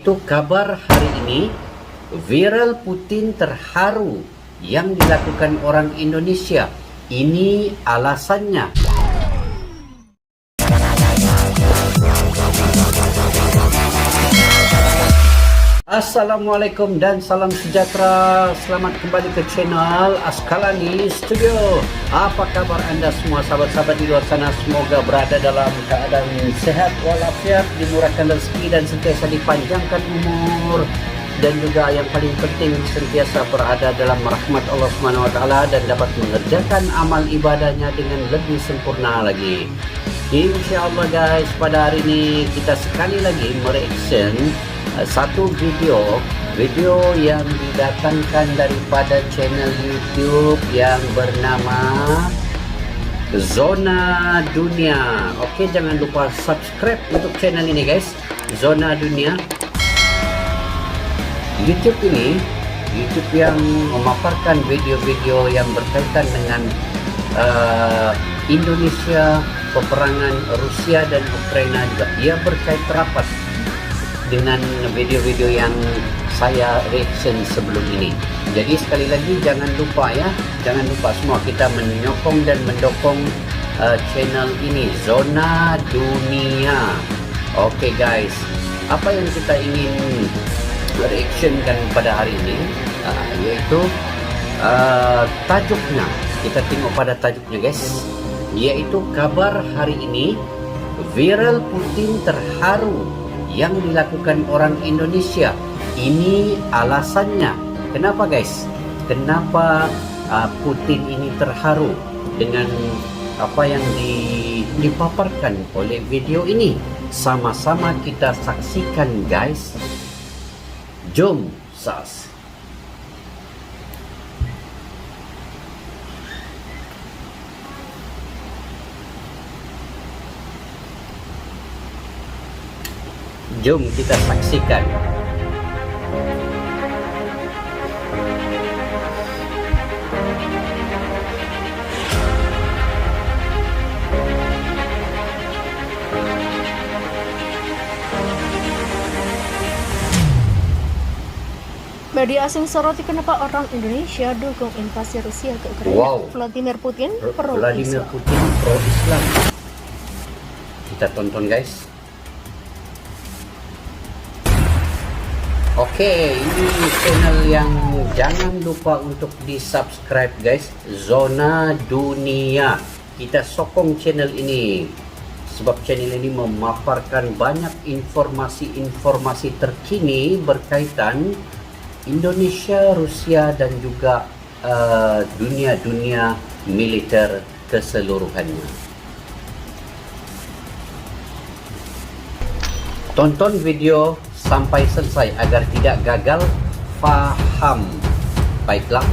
Yaitu kabar hari ini, viral Putin terharu yang dilakukan orang Indonesia. Ini alasannya. Assalamualaikum dan salam sejahtera. Selamat kembali ke channel Askalani Studio. Apa kabar anda semua sahabat-sahabat di luar sana? Semoga berada dalam keadaan sehat walafiat, dimurahkan rezeki dan sentiasa dipanjangkan umur, dan juga yang paling penting sentiasa berada dalam rahmat Allah Subhanahu wa taala dan dapat mengerjakan amal ibadahnya dengan lebih sempurna lagi. Insyaallah guys, pada hari ini kita sekali lagi mereaction satu video yang didatangkan daripada channel YouTube yang bernama Zona Dunia. Oke, jangan lupa subscribe untuk channel ini guys, Zona Dunia. YouTube ini YouTube yang memaparkan video-video yang berkaitan dengan Indonesia, peperangan Rusia dan Ukraina juga. Ia berkait rapat dengan video-video yang saya reaction sebelum ini. Jadi sekali lagi jangan lupa semua kita menyokong dan mendukung channel ini, Zona Dunia. Oke guys, apa yang kita ingin reactionkan pada hari ini yaitu tajuknya. Kita tengok pada tajuknya guys, yaitu kabar hari ini, viral Putin terharu yang dilakukan orang Indonesia. Ini alasannya. Kenapa guys? Kenapa Putin ini terharu dengan apa yang dipaparkan oleh video ini? Sama-sama kita saksikan guys. Jom sas. Jom kita saksikan. Media asing soroti kenapa orang Indonesia dukung invasi Rusia ke Ukraina. Wow. Vladimir Putin Vladimir pro-Islam. Putin pro-Islam. Kita tonton guys. Oke, ini channel yang jangan lupa untuk di subscribe guys, Zona Dunia. Kita sokong channel ini sebab channel ini memaparkan banyak informasi-informasi terkini berkaitan Indonesia, Rusia dan juga dunia militer keseluruhannya. Tonton video sampai selesai agar tidak gagal faham. Baiklah,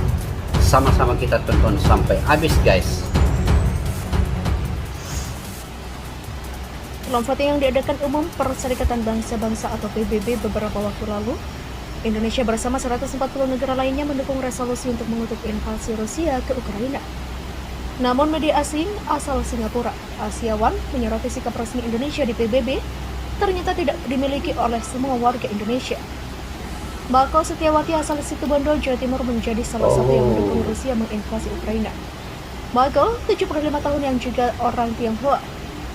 sama-sama kita tonton sampai habis guys. Dalam voting yang diadakan umum Perserikatan Bangsa-Bangsa atau PBB beberapa waktu lalu, Indonesia bersama 140 negara lainnya mendukung resolusi untuk mengutuk invasi Rusia ke Ukraina. Namun media asing asal Singapura, Asia One, menyoroti sikap resmi Indonesia di PBB ternyata tidak dimiliki oleh semua warga Indonesia. Mako Setiawati asal Situbondo, Jawa Timur menjadi salah satu yang mendukung Rusia menginvasi Ukraina. Mako, 75 tahun yang juga orang Tionghoa,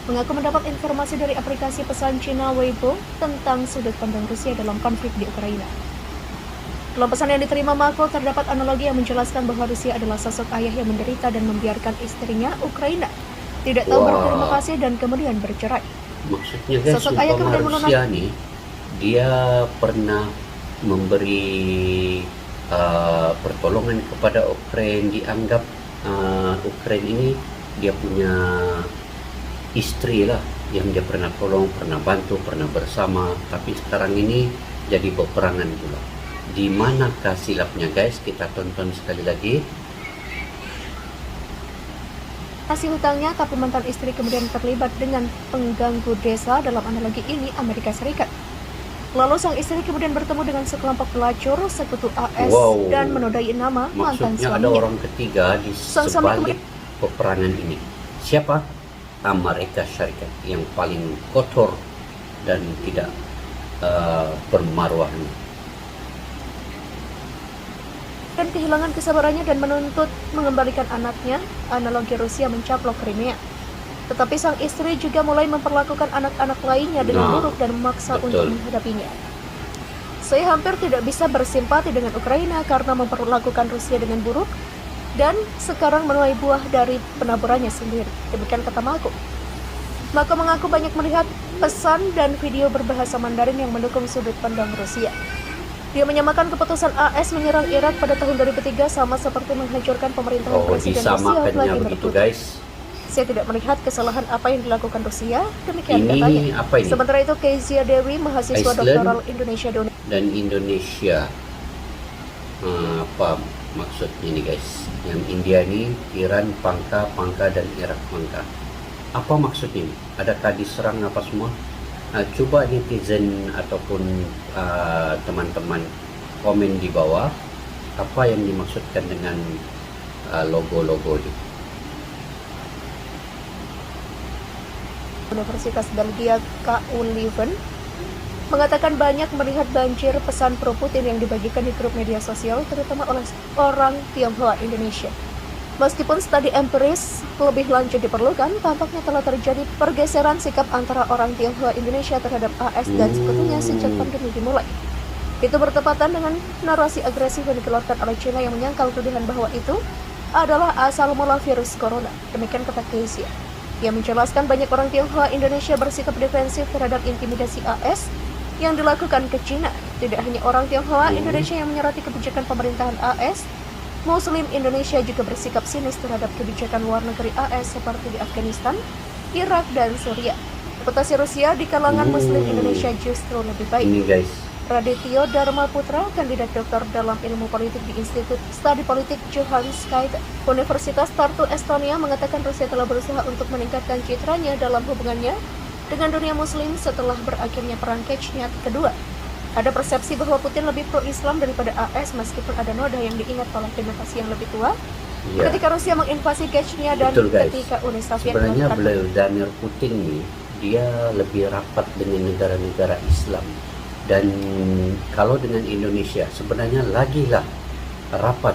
mengaku mendapat informasi dari aplikasi pesan Cina Weibo tentang sudut pandang Rusia dalam konflik di Ukraina. Dalam pesan yang diterima Mako, terdapat analogi yang menjelaskan bahwa Rusia adalah sosok ayah yang menderita dan membiarkan istrinya, Ukraina, tidak tahu berterima kasih dan kemudian bercerai. Maksudnya guys, Sosok ayah kemudian Rusia nih, dia pernah memberi pertolongan kepada Ukraina. Dianggap Ukraina ini dia punya istri lah, yang dia pernah tolong, pernah bantu, pernah bersama. Tapi sekarang ini jadi peperangan pula. Di manakah silapnya guys? Kita tonton sekali lagi. Kasih hutangnya, tapi mantan istri kemudian terlibat dengan pengganggu desa. Dalam analogi ini Amerika Serikat. Lalu sang istri kemudian bertemu dengan sekelompok pelacur sekutu AS dan menodai nama mantan Maksudnya suaminya. ada orang ketiga di sebalik peperangan ini. Siapa? Amerika Serikat yang paling kotor dan tidak permaruhan. Dan kehilangan kesabarannya dan menuntut mengembalikan anaknya, analogi Rusia mencaplok Crimea. Tetapi sang istri juga mulai memperlakukan anak-anak lainnya dengan buruk dan memaksa untuk menghadapinya. Saya hampir tidak bisa bersimpati dengan Ukraina karena memperlakukan Rusia dengan buruk dan sekarang menuai buah dari penaburannya sendiri. Demikian kata Mako. Mako mengaku banyak melihat pesan dan video berbahasa Mandarin yang mendukung sudut pandang Rusia. Dia menyamakan keputusan AS menyerang Irak pada tahun 2003 sama seperti menghancurkan pemerintahan Presiden Rusia Vladimir Putin. Saya tidak melihat kesalahan apa yang dilakukan Rusia, demikian katanya. Sementara itu, Kezia Dewi, mahasiswa Iceland doktoral Indonesia dan Indonesia. Apa maksudnya ini guys? Yang India ini Iran pangka dan Irak pangka. Apa maksudnya ini? Adakah diserang apa semua? Coba netizen ataupun teman-teman komen di bawah apa yang dimaksudkan dengan logo-logo ini. Universitas Belgia KU Leuven mengatakan banyak melihat banjir pesan pro-Putin yang dibagikan di grup media sosial terutama oleh orang Tionghoa Indonesia. Meskipun studi empiris lebih lanjut diperlukan, tampaknya telah terjadi pergeseran sikap antara orang Tionghoa Indonesia terhadap AS dan sekutunya sejak pandemi dimulai. Itu bertepatan dengan narasi agresif yang dikeluarkan oleh China yang menyangkal tuduhan bahwa itu adalah asal mula virus corona. Demikian kata Kezia. Ia menjelaskan banyak orang Tionghoa Indonesia bersikap defensif terhadap intimidasi AS yang dilakukan ke China. Tidak hanya orang Tionghoa Indonesia yang menyoroti kebijakan pemerintahan AS, Muslim Indonesia juga bersikap sinis terhadap kebijakan luar negeri AS seperti di Afghanistan, Irak, dan Suriah. Reputasi Rusia di kalangan Muslim Indonesia justru lebih baik. Ini guys. Radityo Dharma Putra, kandidat doktor dalam ilmu politik di Institut Studi Politik Johannesburg, Universitas Tartu, Estonia, mengatakan Rusia telah berusaha untuk meningkatkan citranya dalam hubungannya dengan dunia Muslim setelah berakhirnya perang Chechnya kedua. Ada persepsi bahwa Putin lebih pro-Islam daripada AS meskipun ada noda yang diingat oleh generasi yang lebih tua. Ketika Rusia menginvasi Chechnya dan ketika Uni Soviet sebenarnya Vladimir Putin ini dia lebih rapat dengan negara-negara Islam. Dan kalau dengan Indonesia sebenarnya lagilah rapat.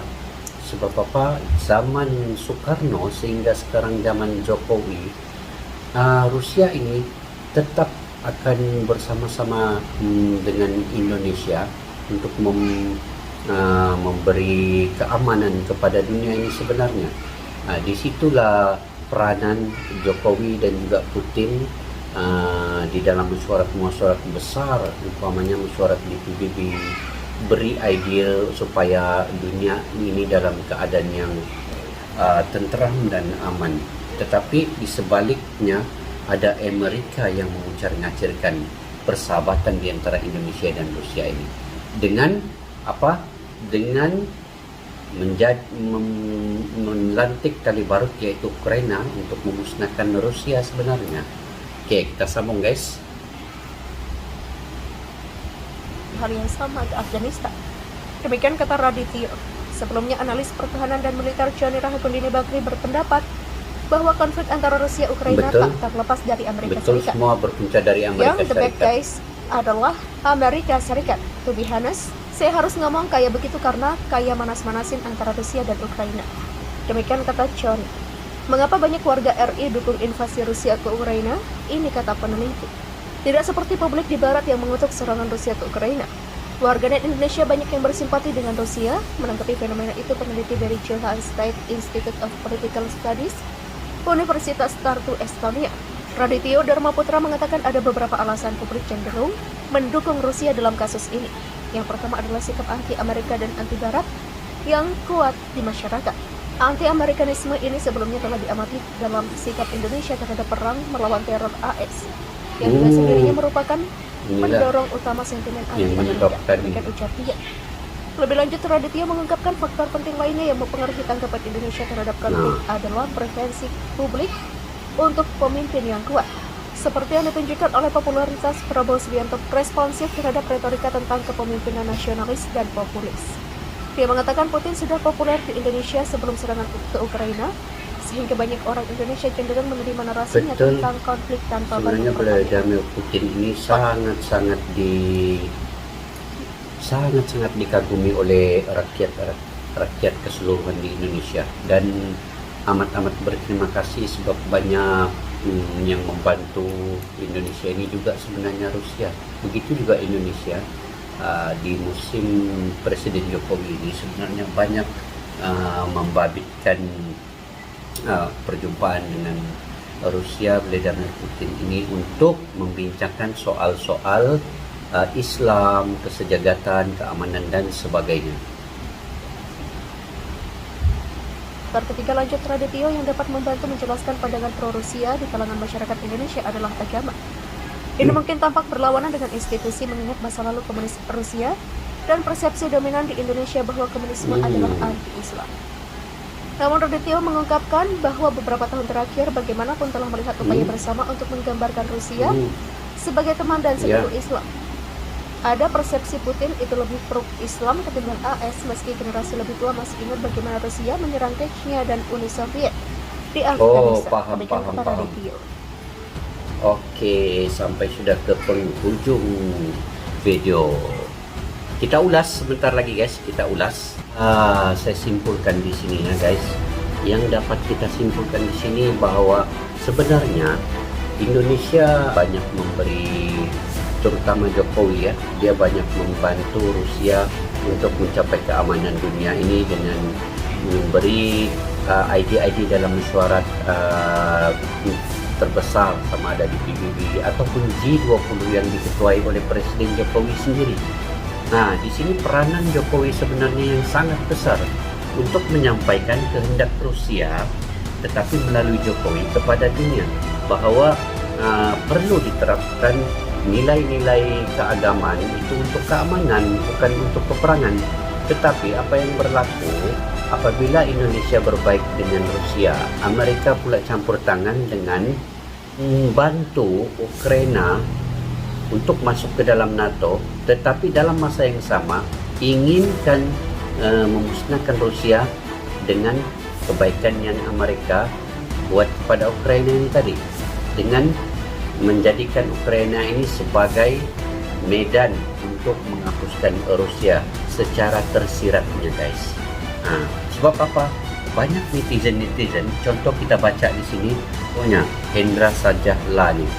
Sebab apa? Zaman Soekarno sehingga sekarang zaman Jokowi, Rusia ini tetap akan bersama-sama dengan Indonesia untuk memberi keamanan kepada dunia ini sebenarnya. Disitulah peranan Jokowi dan juga Putin di dalam mesyuarat besar, umpamanya mesyuarat di PBB, beri idea supaya dunia ini dalam keadaan yang tentram dan aman. Tetapi di sebaliknya ada Amerika yang mengucar-ngacirkan persahabatan di antara Indonesia dan Rusia ini. Dengan apa? Dengan melantik tali barut yaitu Ukraina untuk memusnahkan Rusia sebenarnya. Oke, kita sambung guys. Hal yang sama ke Afghanistan. Demikian kata Radityo. Sebelumnya analis pertahanan dan militer Johnny Rahakundini Bakri berpendapat bahwa konflik antara Rusia Ukraina tak terlepas dari Amerika Serikat. Semua berpunca dari Amerika Serikat. Yang the bad guys adalah Amerika Serikat. To be honest, saya harus ngomong kayak begitu karena kayak manas-manasin antara Rusia dan Ukraina. Demikian kata John. Mengapa banyak warga RI dukung invasi Rusia ke Ukraina? Ini kata peneliti. Tidak seperti publik di Barat yang mengutuk serangan Rusia ke Ukraina. Warganet Indonesia banyak yang bersimpati dengan Rusia. Menanggapi fenomena itu, peneliti dari Johannesburg Institute of Political Studies, Universitas Tartu, Estonia, Radityo Dharma Putra mengatakan ada beberapa alasan publik cenderung mendukung Rusia dalam kasus ini. Yang pertama adalah sikap anti-Amerika dan anti-Barat yang kuat di masyarakat. Anti-Amerikanisme ini sebelumnya telah diamati dalam sikap Indonesia terhadap perang melawan teror AS, yang juga sendirinya merupakan mendorong utama sentimen anti-Amerika. Demikian ujar dia. Lebih lanjut, Radityo mengungkapkan faktor penting lainnya yang mempengaruhi tanggapan Indonesia terhadap konflik adalah preferensi publik untuk pemimpin yang kuat, seperti yang ditunjukkan oleh popularitas Prabowo Subianto responsif terhadap retorika tentang kepemimpinan nasionalis dan populis. Dia mengatakan Putin sudah populer di Indonesia sebelum serangan ke Ukraina, sehingga banyak orang Indonesia cenderung menerima narasinya Betul. tentang konflik tanpa Sebenarnya banyak pertanyaan. Vladimir Putin ini sangat dikagumi oleh rakyat keseluruhan di Indonesia, dan amat berterima kasih sebab banyak yang membantu Indonesia ini juga sebenarnya Rusia. Begitu juga Indonesia di musim Presiden Jokowi ini sebenarnya banyak membabitkan perjumpaan dengan Rusia Vladimir Putin ini untuk membincangkan soal-soal Islam, kesejahteraan, keamanan dan sebagainya. Faktor ketiga lanjut Radityo yang dapat membantu menjelaskan pandangan pro-Rusia di kalangan masyarakat Indonesia adalah agama. Ini mungkin tampak berlawanan dengan institusi mengingat masa lalu komunis Rusia dan persepsi dominan di Indonesia bahwa komunisme adalah anti-Islam. Namun Radityo mengungkapkan bahwa beberapa tahun terakhir bagaimanapun telah melihat upaya bersama untuk menggambarkan Rusia sebagai teman dan sekutu Islam. Ada persepsi Putin itu lebih pro-Islam ketimbang AS, meski generasi lebih tua masih ingat bagaimana Rusia menyerang Chechnya dan Uni Soviet di Afghanistan. Paham. Radityo. Oke, sampai sudah ke penghujung video. Kita ulas sebentar lagi guys, saya simpulkan di sini ya guys. Yang dapat kita simpulkan di sini bahwa sebenarnya Indonesia banyak memberi, terutama Jokowi ya, dia banyak membantu Rusia untuk mencapai keamanan dunia ini dengan memberi ide-ide dalam mesyuarat terbesar sama ada di PBB ataupun G20 yang diketuai oleh Presiden Jokowi sendiri. Nah, di sini peranan Jokowi sebenarnya yang sangat besar untuk menyampaikan kehendak Rusia, tetapi melalui Jokowi kepada dunia bahwa perlu diterapkan nilai-nilai keagamaan itu untuk keamanan, bukan untuk peperangan. Tetapi apa yang berlaku apabila Indonesia berbaik dengan Rusia, Amerika pula campur tangan dengan membantu Ukraina untuk masuk ke dalam NATO, tetapi dalam masa yang sama inginkan memusnahkan Rusia dengan kebaikan yang Amerika buat kepada Ukraina ini tadi, dengan menjadikan Ukraina ini sebagai medan untuk menghapuskan Rusia secara tersiratnya guys. Sebab apa? Banyak netizen, contoh kita baca di sini, punya Hendra Sajahla nih.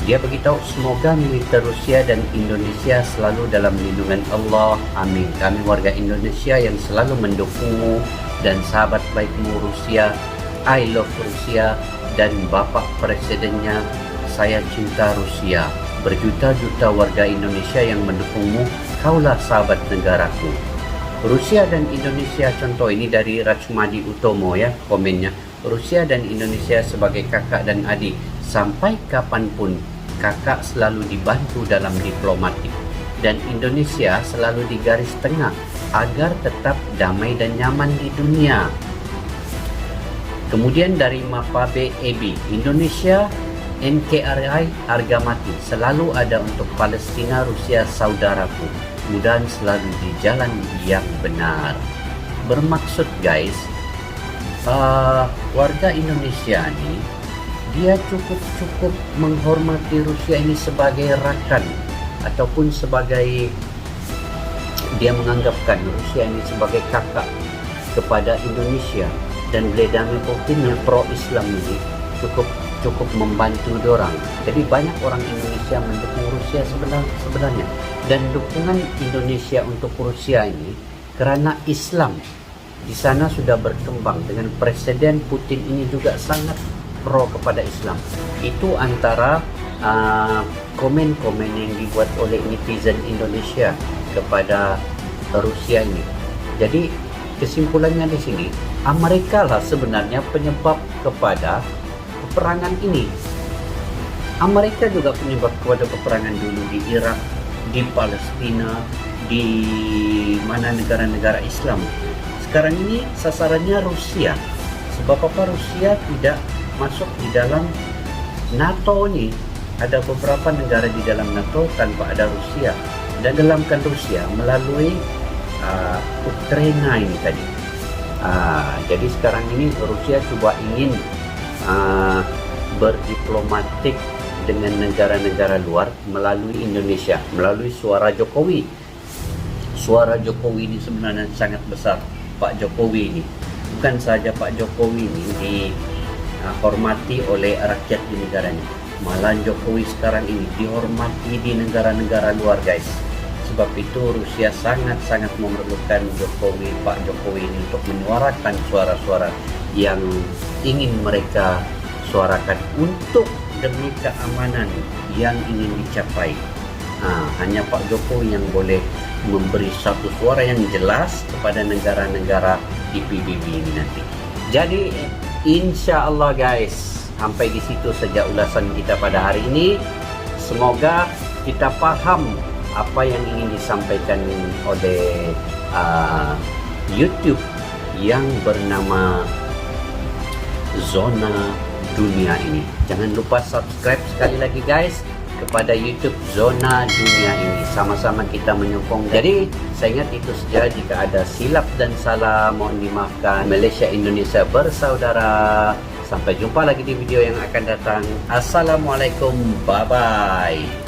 Dia beritahu, semoga militer Rusia dan Indonesia selalu dalam lindungan Allah. Amin. Kami warga Indonesia yang selalu mendukungmu dan sahabat baikmu Rusia. I love Rusia dan Bapak Presidennya, saya cinta Rusia. Berjuta-juta warga Indonesia yang mendukungmu, kaulah sahabat negaraku. Rusia dan Indonesia, contoh ini dari Rachmadi Utomo ya, komennya. Rusia dan Indonesia sebagai kakak dan adik. Sampai kapanpun kakak selalu dibantu dalam diplomatik. Dan Indonesia selalu di garis tengah agar tetap damai dan nyaman di dunia. Kemudian dari Mapabe Ebi, Indonesia NKRI harga mati selalu ada untuk Palestina, Rusia, saudaraku. Mudah selalu di jalan yang benar. Bermaksud guys, warga Indonesia ini dia cukup menghormati Rusia ini sebagai rakan, ataupun sebagai, dia menganggapkan Rusia ini sebagai kakak kepada Indonesia. Dan Vladimir Putin yang pro-Islam ini cukup membantu dorang. Jadi banyak orang Indonesia mendukung Rusia sebenarnya. Dan dukungan Indonesia untuk Rusia ini kerana Islam di sana sudah berkembang, dengan Presiden Putin ini juga sangat pro kepada Islam. Itu antara komen-komen yang dibuat oleh netizen Indonesia kepada Rusia ini. Jadi kesimpulannya di sini, Amerika lah sebenarnya penyebab kepada peperangan ini. Amerika juga penyebab kepada peperangan dulu di Irak, di Palestina, di mana negara-negara Islam. Sekarang ini sasarannya Rusia. Sebab apa Rusia tidak masuk di dalam NATO ini? Ada beberapa negara di dalam NATO tanpa ada Rusia. Dan dalamkan Rusia melalui Ukraina ini tadi. Jadi sekarang ini Rusia coba ingin berdiplomatik dengan negara-negara luar melalui Indonesia, melalui suara Jokowi. Suara Jokowi ini sebenarnya sangat besar. Pak Jokowi ini, bukan saja Pak Jokowi ini dihormati oleh rakyat di negaranya, malah Jokowi sekarang ini dihormati di negara-negara luar, guys. Sebab itu Rusia sangat-sangat memerlukan Pak Jokowi ini untuk menyuarakan suara-suara yang ingin mereka suarakan untuk demi keamanan yang ingin dicapai. Hanya Pak Jokowi yang boleh memberi satu suara yang jelas kepada negara-negara di PBB ini nanti. Jadi insya Allah guys, sampai di situ saja ulasan kita pada hari ini. Semoga kita paham apa yang ingin disampaikan oleh YouTube yang bernama Zona Dunia ini. Jangan lupa subscribe sekali lagi guys kepada YouTube Zona Dunia ini. Sama-sama kita menyokong. Jadi saya ingat itu saja. Jika ada silap dan salah mohon dimaafkan. Malaysia Indonesia bersaudara. Sampai jumpa lagi di video yang akan datang. Assalamualaikum, bye bye.